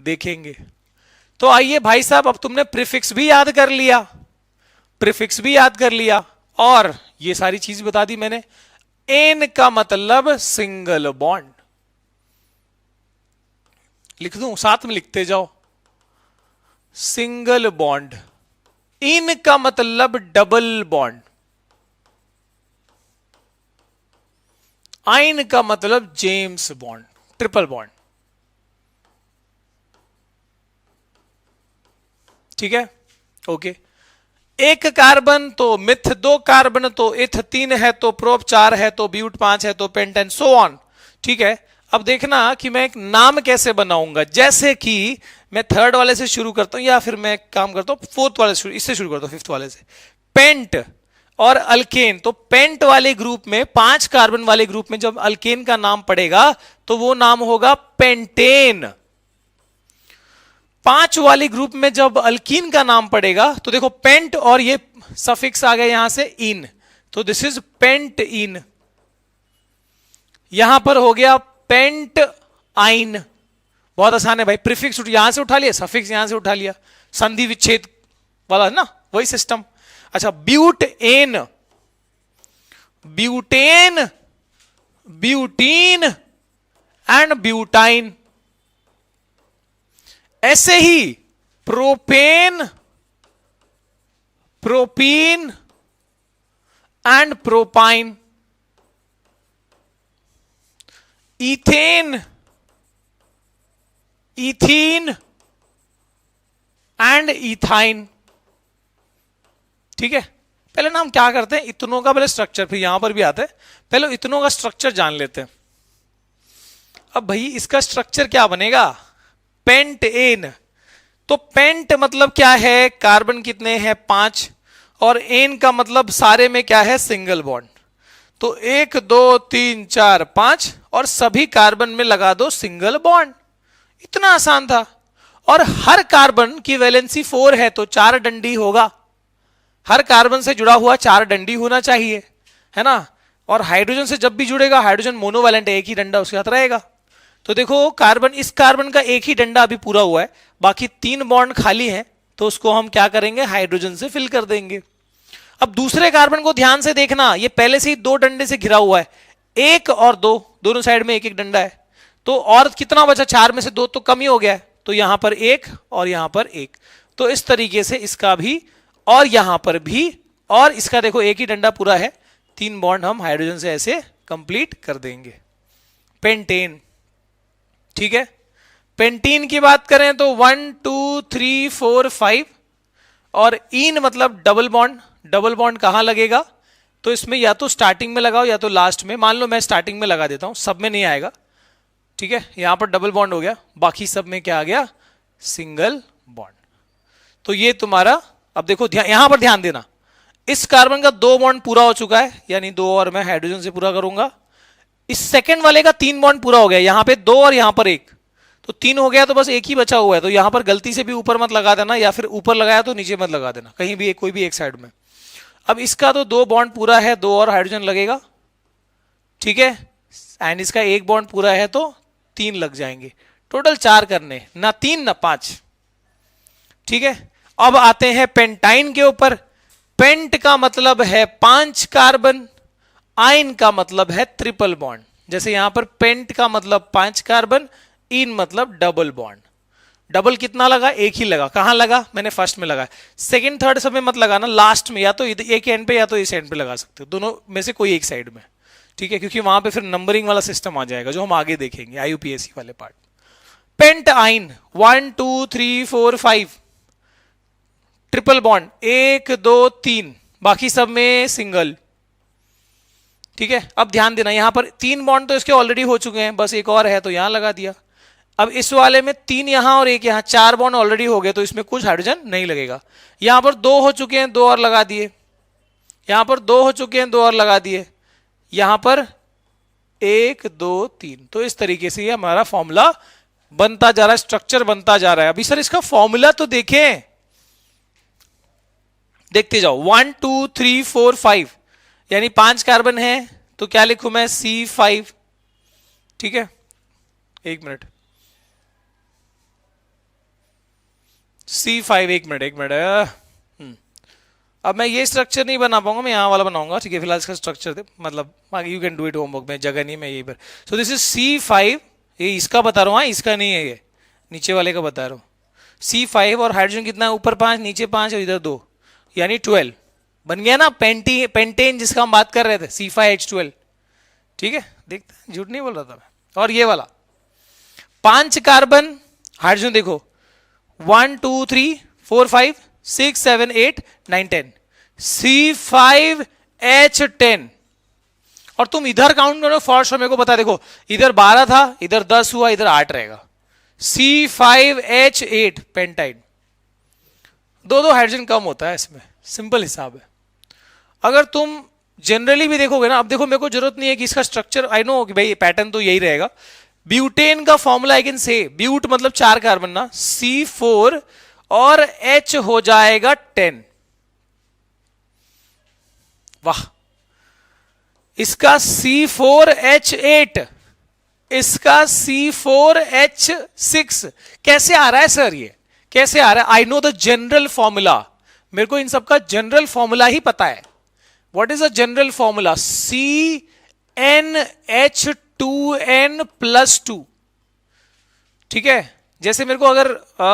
देखेंगे। तो आइए भाई साहब, अब तुमने प्रीफिक्स भी याद कर लिया, प्रीफिक्स भी याद कर लिया और ये सारी चीज बता दी मैंने। एन का मतलब सिंगल बॉन्ड, लिख दूं, साथ में लिखते जाओ, सिंगल बॉन्ड। इन का मतलब डबल बॉन्ड, आइन का मतलब जेम्स बॉन्ड, ट्रिपल बॉन्ड। ठीक है, ओके। एक कार्बन तो मिथ, दो कार्बन तो इथ, तीन है तो प्रोप, चार है तो ब्यूट, पांच है तो पेंटेन, सो ऑन। ठीक है, अब देखना कि मैं एक नाम कैसे बनाऊंगा। जैसे कि मैं थर्ड वाले से शुरू करता हूं, या फिर मैं एक काम करता हूं फोर्थ वाले से, इससे शुरू करता हूं, फिफ्थ वाले से। पेंट और अल्केन, तो पेंट वाले ग्रुप में, 5 कार्बन वाले ग्रुप में जब अल्केन का नाम पड़ेगा तो वो नाम होगा पेंटेन। 5 वाले ग्रुप में जब अल्कीन का नाम पड़ेगा तो देखो पेंट और ये सफिक्स आ गया यहां से इन, तो दिस इज पेंट इन। यहां पर हो गया पेंट आइन, बहुत आसान है भाई, प्रीफिक्स यहां से उठा लिया, सफिक्स यहां से उठा लिया, संधि विच्छेद वाला ना, वही सिस्टम। अच्छा, butane, butane, butene and butyne. ऐसे ही propane, propene and propyne, ethane, ethene and ethyne. ठीक है, पहले ना हम क्या करते हैं, इतनों का पहले स्ट्रक्चर, फिर यहां पर भी आते हैं, पहले इतनों का स्ट्रक्चर जान लेते हैं। अब भाई इसका स्ट्रक्चर क्या बनेगा, पेंट एन। तो पेंट मतलब क्या है, कार्बन कितने हैं 5, और एन का मतलब सारे में क्या है, सिंगल बॉन्ड। तो 1 2 3 4 5 और सभी कार्बन में लगा दो सिंगल बॉन्ड, इतना आसान था। और हर कार्बन की वैलेंसी 4 है तो 4 डंडी होगा, हर कार्बन से जुड़ा हुआ 4 डंडी होना चाहिए, है ना। और हाइड्रोजन से जब भी जुड़ेगा, हाइड्रोजन मोनोवैलेंट है, एक ही डंडा उसके साथ रहेगा। तो देखो कार्बन, इस कार्बन का एक ही डंडा अभी पूरा हुआ है, बाकी 3 बॉन्ड खाली हैं, तो उसको हम क्या करेंगे, हाइड्रोजन से फिल कर देंगे। अब दूसरे कार्बन को ध्यान से देखना, ये पहले से ही 2 डंडे से घिरा हुआ है, 1 और 2 दोनों साइड में एक एक डंडा है, तो और कितना बचा, 4 में से 2 तो कम ही हो गया है, तो यहां पर 1 और यहां पर 1। तो इस तरीके से इसका भी और यहां पर भी, और इसका देखो एक ही डंडा पूरा है, 3 बॉन्ड हम हाइड्रोजन से ऐसे कंप्लीट कर देंगे। पेंटेन, ठीक है। पेंटीन की बात करें तो 1 2 3 4 5, और इन मतलब डबल बॉन्ड। डबल बॉन्ड कहां लगेगा, तो इसमें या तो स्टार्टिंग में लगाओ या तो लास्ट में। मान लो मैं स्टार्टिंग में लगा देता हूं, सब में नहीं आएगा, ठीक है। यहां पर डबल बॉन्ड हो गया, बाकी सब में क्या आ गया, सिंगल बॉन्ड। तो ये तुम्हारा, अब देखो यहां पर ध्यान देना, इस कार्बन का 2 बॉन्ड पूरा हो चुका है, यानी 2 और मैं हाइड्रोजन से पूरा करूंगा। इस सेकंड वाले का 3 बॉन्ड पूरा हो गया, यहां पे 2 और यहां पर 1, तो 3 हो गया, तो बस एक ही बचा हुआ है। तो यहां पर गलती से भी ऊपर मत लगा देना, या फिर ऊपर लगाया तो नीचे मत लगा देना, कहीं भी कोई भी एक साइड में। अब इसका तो 2 बॉन्ड पूरा है, 2 और हाइड्रोजन लगेगा, ठीक है। एंड इसका 1 बॉन्ड पूरा है तो 3 लग जाएंगे, टोटल 4 करने, ना 3 ना 5, ठीक है। अब आते हैं पेंटाइन के ऊपर। पेंट का मतलब है 5 कार्बन, आइन का मतलब है ट्रिपल बॉन्ड। जैसे यहां पर पेंट का मतलब 5 कार्बन, इन मतलब डबल बॉन्ड। डबल कितना लगा, एक ही लगा, कहां लगा, मैंने फर्स्ट में लगा, सेकंड थर्ड सब में मत लगाना, लास्ट में, या तो एक एंड पे या तो इस एंड पे लगा सकते हो, दोनों में से कोई एक साइड में, ठीक है, क्योंकि वहां पे फिर नंबरिंग वाला सिस्टम आ जाएगा जो हम आगे देखेंगे आईयूपीएससी वाले पार्ट। पेंट आइन 1 2 3 4 5, ट्रिपल बॉन्ड 1 2 3, बाकी सब में सिंगल, ठीक है। अब ध्यान देना, यहां पर 3 बॉन्ड तो इसके ऑलरेडी हो चुके हैं, बस एक और है तो यहां लगा दिया। अब इस वाले में 3 यहां और 1 यहां, 4 बॉन्ड ऑलरेडी हो गए, तो इसमें कुछ हाइड्रोजन नहीं लगेगा। यहां पर 2 हो चुके हैं, 2 और लगा दिए, यहां पर 2 हो चुके हैं, 2 और लगा दिए, यहां पर 1 2 3। तो इस तरीके से ये हमारा फॉर्मूला बनता जा रहा है, स्ट्रक्चर बनता जा रहा है। अभी सर इसका फॉर्मूला तो देखें, देखते जाओ, 1 2 3 4 5, यानी 5 कार्बन है, तो क्या लिखूं मैं, C5, ठीक है। 1 मिनट, C5, एक मिनट अब मैं ये स्ट्रक्चर नहीं बना पाऊंगा, मैं यहाँ वाला बनाऊंगा, ठीक है। फिलहाल इसका स्ट्रक्चर दे, मतलब you can do it homework में, जगह नहीं मैं यही पर। सो दिस इज C5, ये इसका बता रहा हूँ, हाँ इसका नहीं है, ये नीचे वाले का बता रहा हूँ। C5 और हाइड्रोजन कितना है, ऊपर 5 नीचे 5 और इधर 2, यानी 12 बन गया ना पेंटेन जिसका हम बात कर रहे थे, C5H12, ठीक है। देखते हैं, झूठ नहीं बोल रहा था मैं। और ये वाला 5 कार्बन हाइड्रोजन देखो, 1 2 3 4 5 6 7 8 9 10, C5H10। और तुम इधर काउंट करो फॉर श्योर, मेरे को बता, देखो इधर 12 था, इधर 10 हुआ, इधर 8 रहेगा। C5H8 पेंटाइड, दो हाइड्रोजन कम होता है इसमें, सिंपल हिसाब है। अगर तुम जनरली भी देखोगे ना, अब देखो मेरे को जरूरत नहीं है कि इसका स्ट्रक्चर, आई नो कि भाई पैटर्न तो यही रहेगा। ब्यूटेन का फॉर्मूला आई कैन से, ब्यूट मतलब 4 कार्बन ना, C4 और H हो जाएगा 10। वाह, इसका C4H8, इसका C4H6 कैसे आ रहा है सर, ये कैसे आ रहा है? I know the general formula, मेरे को इन सब का जनरल फॉर्मूला ही पता है। What is the general formula? CnH2n+2, ठीक है। जैसे मेरे को अगर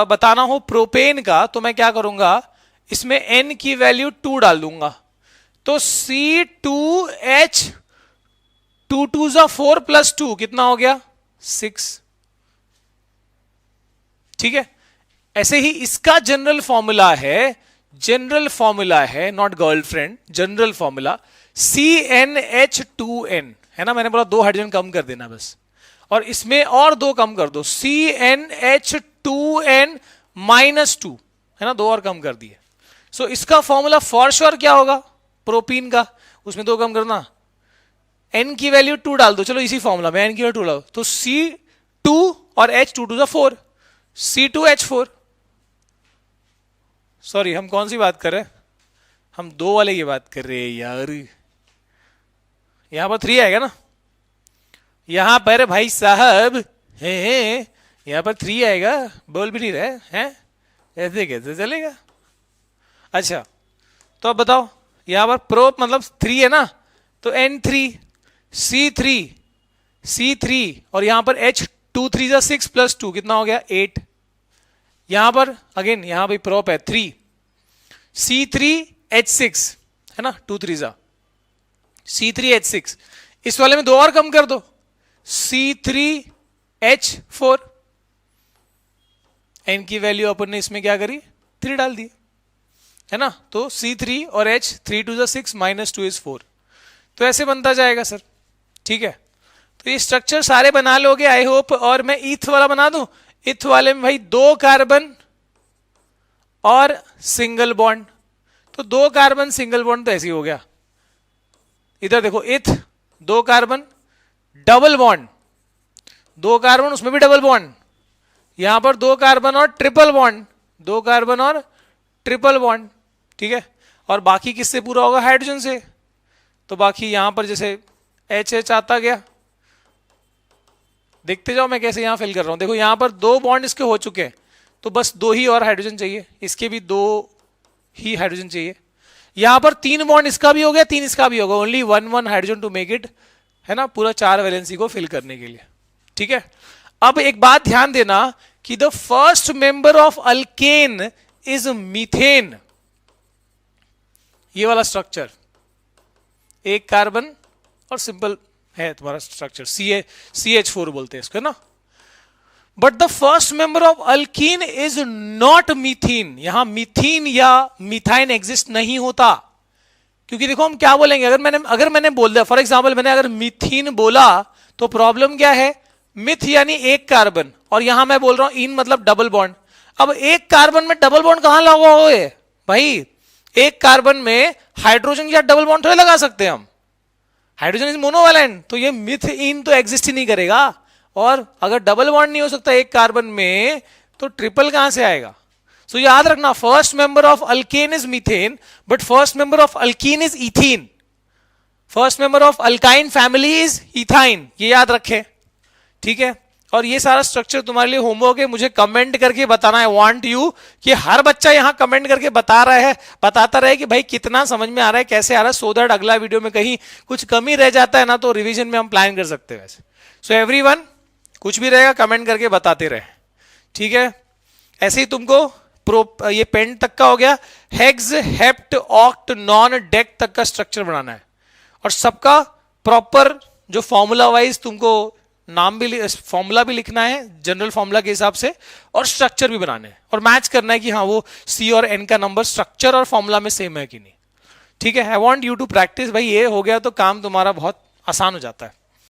बताना हो प्रोपेन का, तो मैं क्या करूंगा, इसमें n की वैल्यू 2 डाल दूंगा, तो C2H 2 2 4 + 2 कितना हो गया, 6, ठीक है। ऐसे ही इसका जनरल फॉर्मूला है, not girlfriend, general formula CnH2n है ना, मैंने बोला 2 हाइड्रोजन कम कर देना बस, और इसमें और 2 कम कर दो, CnH2n-2 है ना, 2 और कम कर दिए। सो इसका फॉर्मूला फॉर श्योर क्या होगा, प्रोपीन का, उसमें 2 कम करना, n की वैल्यू 2 डाल दो, चलो इसी फॉर्मूला में n की वैल्यू 2 डालो, तो C2 और H 2 2 4, C2H4। सॉरी, हम कौन सी बात कर रहे हैं, हम 2 वाले की बात कर रहे हैं यार। यहां पर 3 आएगा ना, यहां पर भाई साहब है, यहां पर 3 आएगा, बोल भी नहीं रहे हैं, ऐसे कैसे चलेगा? अच्छा, तो अब बताओ, यहां पर प्रोप मतलब 3 है ना, तो N3 C3 और यहां पर H 2 3 6 + 2 कितना हो गया, 8। यहां पर अगेन, यहां भी प्रोप है 3, C3H6 है ना, 2 3 C3H6, इस वाले में 2 और कम कर दो, C3H4, n की वैल्यू अपन ने इसमें क्या करी, 3 डाल दी है ना, तो C3 और H 3 2 6 -2 is 4, तो ऐसे बनता जाएगा सर, ठीक है। तो ये स्ट्रक्चर सारे बना लोगे आई होप। और मैं ईथ वाला बना दूं, ईथ वाले में भाई 2 कार्बन और सिंगल बॉन्ड, तो 2 कार्बन सिंगल बॉन्ड तो ऐसे ही हो गया। इधर देखो, इथ 2 कार्बन डबल बॉन्ड, 2 कार्बन उसमें भी डबल बॉन्ड, यहां पर 2 कार्बन और ट्रिपल बॉन्ड, 2 कार्बन और ट्रिपल बॉन्ड, ठीक है। और बाकी किससे पूरा होगा, हाइड्रोजन से, तो बाकी यहां पर जैसे HH आता गया, देखते जाओ मैं कैसे यहां फिल कर रहा हूं। देखो यहां पर 2 बॉन्ड इसके हो चुके हैं, तो बस 2 ही और हाइड्रोजन चाहिए, इसके भी 2 ही हाइड्रोजन चाहिए। यहां पर 3 बॉन्ड इसका भी हो गया, 3 इसका भी होगा, only 1 1 hydrogen to make it, है ना, पूरा 4 वैलेंसी को फिल करने के लिए, ठीक है। अब एक बात ध्यान देना कि the first member of alkane is methane, ये वाला स्ट्रक्चर, 1 कार्बन और सिंपल है तुम्हारा स्ट्रक्चर, CH4 बोलते हैं इसको ना। But the first member of alkene is not methene, यहां मीथीन या मिथाइन एग्जिस्ट नहीं होता, क्योंकि देखो हम क्या बोलेंगे, अगर मैंने बोल दिया, फॉर एग्जाम्पल मैंने अगर मीथीन बोला, तो प्रॉब्लम क्या है, मिथ यानी 1 कार्बन, और यहां मैं बोल रहा हूं इन मतलब डबल बॉन्ड। अब 1 कार्बन में डबल बॉन्ड कहां लगा हुआ है भाई, 1 कार्बन में हाइड्रोजन या डबल बॉन्ड थोड़े लगा सकते हैं हम, हाइड्रोजन इज मोनोवैलेंट, तो ये मिथ इन तो एग्जिस्ट ही नहीं करेगा। और अगर डबल बॉन्ड नहीं हो सकता 1 कार्बन में, तो ट्रिपल कहां से आएगा? सो याद रखना, first member of alkane is methane, but first member of alkene is ethene, first member of alkyne family is ethyne, ये याद रखें, ठीक है। और ये सारा स्ट्रक्चर तुम्हारे लिए होमवर्क है, मुझे कमेंट करके बताना है, वांट यू कि हर बच्चा यहां कमेंट करके बताता रहे कि भाई कितना समझ में आ रहा है, कैसे आ रहा है, सो दैट अगला वीडियो में कहीं कुछ कमी रह जाता है ना तो रिवीजन में हम प्लान कर सकते हैं वैसे। सो एवरीवन कुछ भी रहेगा कमेंट करके बताते रहे, ठीक है। ऐसे ही तुमको ये पेंट तक का हो गया, hex hept oct non deck तक का स्ट्रक्चर बनाना है और सबका प्रॉपर जो फॉर्मूला वाइज तुमको नाम भी फॉर्मूला भी लिखना है जनरल फॉर्मूला के हिसाब से और स्ट्रक्चर भी बनाने हैं और मैच करना है कि हाँ वो सी और एन का नंबर स्ट्रक्चर और फॉर्मूला में सेम है कि नहीं, ठीक है। I want you to practice, भाई ये हो गया तो काम तुम्हारा बहुत आसान हो जाता है।